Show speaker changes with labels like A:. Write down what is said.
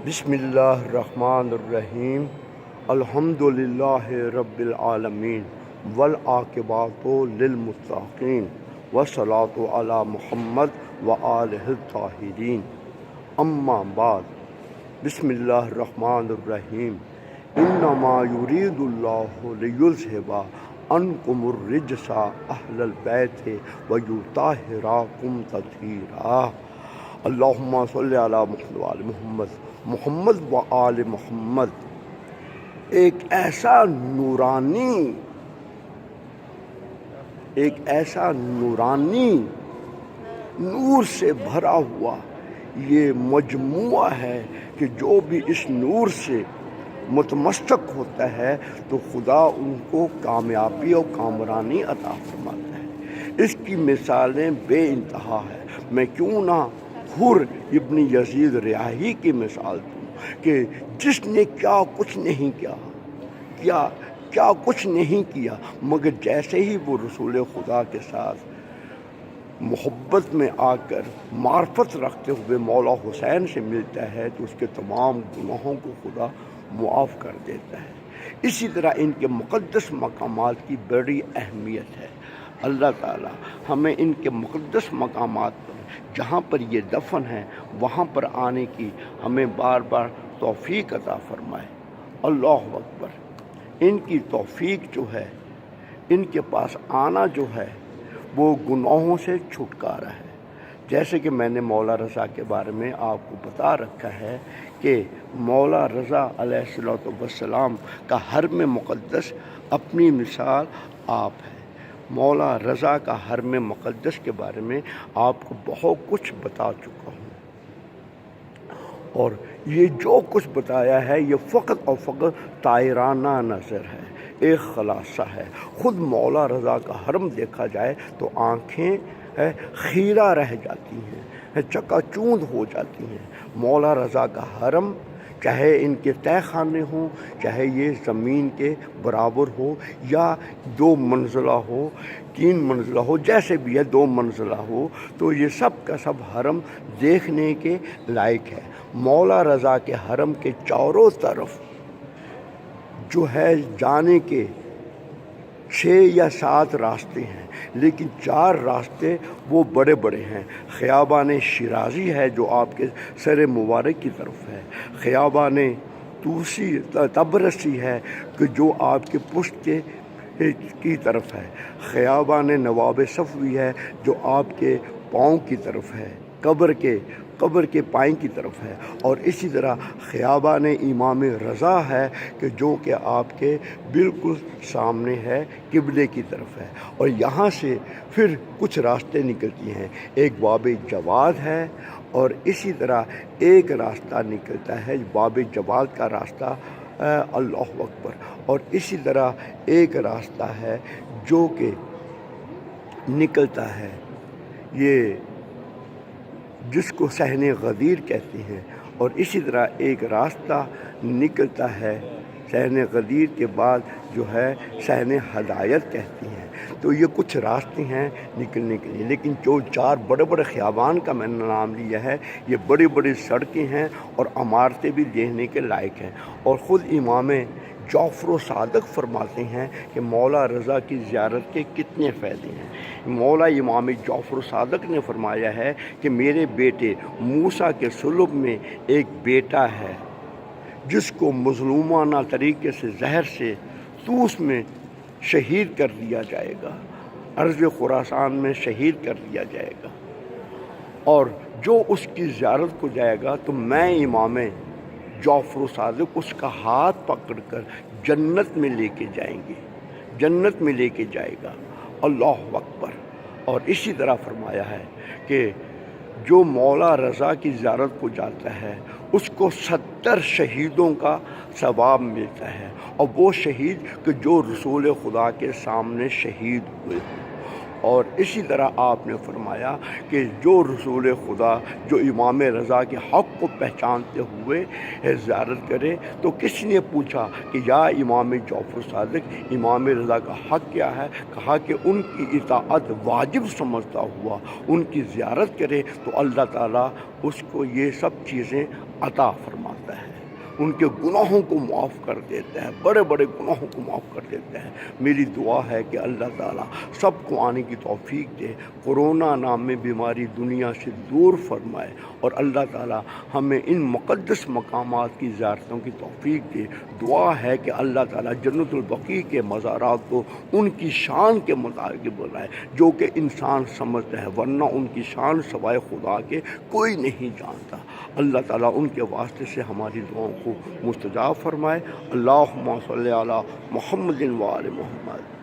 A: بسم اللہ الرحمن الرحیم الحمدللہ رب العالمین والعاقبۃ للمتقین والصلاۃ علی محمد وآلہ الطاہرین اما بعد بسم اللہ الرحمن الرحیم انما یرید اللہ لیذھب عنکم الرجس اہل البیت ویطہرکم تطہیرا۔ اللہم صلی علی محمد وآل محمد محمد و آل محمد۔ ایک ایسا نورانی نور سے بھرا ہوا یہ مجموعہ ہے کہ جو بھی اس نور سے متمسک ہوتا ہے تو خدا ان کو کامیابی اور کامرانی عطا فرماتا ہے۔ اس کی مثالیں بے انتہا ہے۔ میں کیوں نہ حر ابن یزید ریاحی کی مثال دوں کہ جس نے کیا کچھ نہیں کیا مگر جیسے ہی وہ رسول خدا کے ساتھ محبت میں آ کر معرفت رکھتے ہوئے مولا حسین سے ملتا ہے تو اس کے تمام گناہوں کو خدا معاف کر دیتا ہے۔ اسی طرح ان کے مقدس مقامات کی بڑی اہمیت ہے۔ اللہ تعالی ہمیں ان کے مقدس مقامات پر جہاں پر یہ دفن ہے وہاں پر آنے کی ہمیں بار بار توفیق عطا فرمائے۔ اللہ اکبر۔ ان کی توفیق جو ہے، ان کے پاس آنا جو ہے وہ گناہوں سے چھٹکارا ہے۔ جیسے کہ میں نے مولا رضا کے بارے میں آپ کو بتا رکھا ہے کہ مولا رضا علیہ السلام کا حرم مقدس اپنی مثال آپ ہے۔ مولا رضا کا حرم مقدس کے بارے میں آپ کو بہت کچھ بتا چکا ہوں، اور یہ جو کچھ بتایا ہے یہ فقط اور فقط طائرانہ نظر ہے، ایک خلاصہ ہے۔ خود مولا رضا کا حرم دیکھا جائے تو آنکھیں خیرہ رہ جاتی ہیں، چکا چوند ہو جاتی ہیں۔ مولا رضا کا حرم چاہے ان کے تہہ خانے ہوں، چاہے یہ زمین کے برابر ہو یا 2 منزلہ ہو، 3 منزلہ ہو، جیسے بھی ہے 2 منزلہ ہو، تو یہ سب کا سب حرم دیکھنے کے لائق ہے۔ مولا رضا کے حرم کے چاروں طرف جو ہے جانے کے 6 یا 7 راستے ہیں، لیکن 4 راستے وہ بڑے بڑے ہیں۔ خیابان شیرازی ہے جو آپ کے سر مبارک کی طرف ہے، خیابان توسی تبرسی ہے کہ جو آپ کے پشت کی طرف ہے، خیابان نواب صفوی ہے جو آپ کے پاؤں کی طرف ہے، قبر کے پائیں کی طرف ہے، اور اسی طرح خیابان امام رضا ہے کہ جو کہ آپ کے بالکل سامنے ہے، قبلے کی طرف ہے۔ اور یہاں سے پھر کچھ راستے نکلتی ہیں، ایک باب جواد ہے، اور اسی طرح ایک راستہ نکلتا ہے باب جواد کا راستہ، اللہ اکبر، اور اسی طرح ایک راستہ ہے جو کہ نکلتا ہے یہ جس کو صحن غدیر کہتے ہیں، اور اسی طرح ایک راستہ نکلتا ہے صحن غدیر کے بعد جو ہے صحن ہدایت کہتی ہیں۔ تو یہ کچھ راستے ہیں نکلنے کے لیے، لیکن جو 4 بڑے بڑے خیابان کا میں نے نام لیا ہے یہ بڑی بڑی سڑکیں ہیں اور عمارتیں بھی دیکھنے کے لائق ہیں۔ اور خود امام جعفر صادق فرماتے ہیں کہ مولا رضا کی زیارت کے کتنے فائدے ہیں۔ مولا امام جعفر صادق نے فرمایا ہے کہ میرے بیٹے موسیٰ کے صلب میں ایک بیٹا ہے جس کو مظلومانہ طریقے سے زہر سے طوس میں شہید کر دیا جائے گا، ارض خراسان میں شہید کر دیا جائے گا، اور جو اس کی زیارت کو جائے گا تو میں امام جعفر صادق اس کا ہاتھ پکڑ کر جنت میں لے کے جائے گا۔ اللہ اکبر۔ اور اسی طرح فرمایا ہے کہ جو مولا رضا کی زیارت کو جاتا ہے اس کو 70 شہیدوں کا ثواب ملتا ہے، اور وہ شہید کہ جو رسول خدا کے سامنے شہید ہوئے ہیں۔ اور اسی طرح آپ نے فرمایا کہ جو رسول خدا جو امام رضا کے حق کو پہچانتے ہوئے زیارت کرے، تو کسی نے پوچھا کہ یا امام جعفر صادق امام رضا کا حق کیا ہے؟ کہا کہ ان کی اطاعت واجب سمجھتا ہوا ان کی زیارت کرے تو اللہ تعالیٰ اس کو یہ سب چیزیں عطا فرماتا ہے۔ ان کے گناہوں کو معاف کر دیتا ہے، بڑے بڑے گناہوں کو معاف کر دیتا ہے۔ میری دعا ہے کہ اللہ تعالیٰ سب کو آنے کی توفیق دے، کورونا نام میں بیماری دنیا سے دور فرمائے، اور اللہ تعالیٰ ہمیں ان مقدس مقامات کی زیارتوں کی توفیق دے۔ دعا ہے کہ اللہ تعالیٰ جنت البقیع کے مزارات کو ان کی شان کے مطابق بنائے جو کہ انسان سمجھتا ہے، ورنہ ان کی شان سوائے خدا کے کوئی نہیں جانتا۔ اللہ تعالیٰ ان کے واسطے سے ہماری دعاؤں کو مستجاب فرمائے۔ اللہم صلی علی محمد و آل محمد۔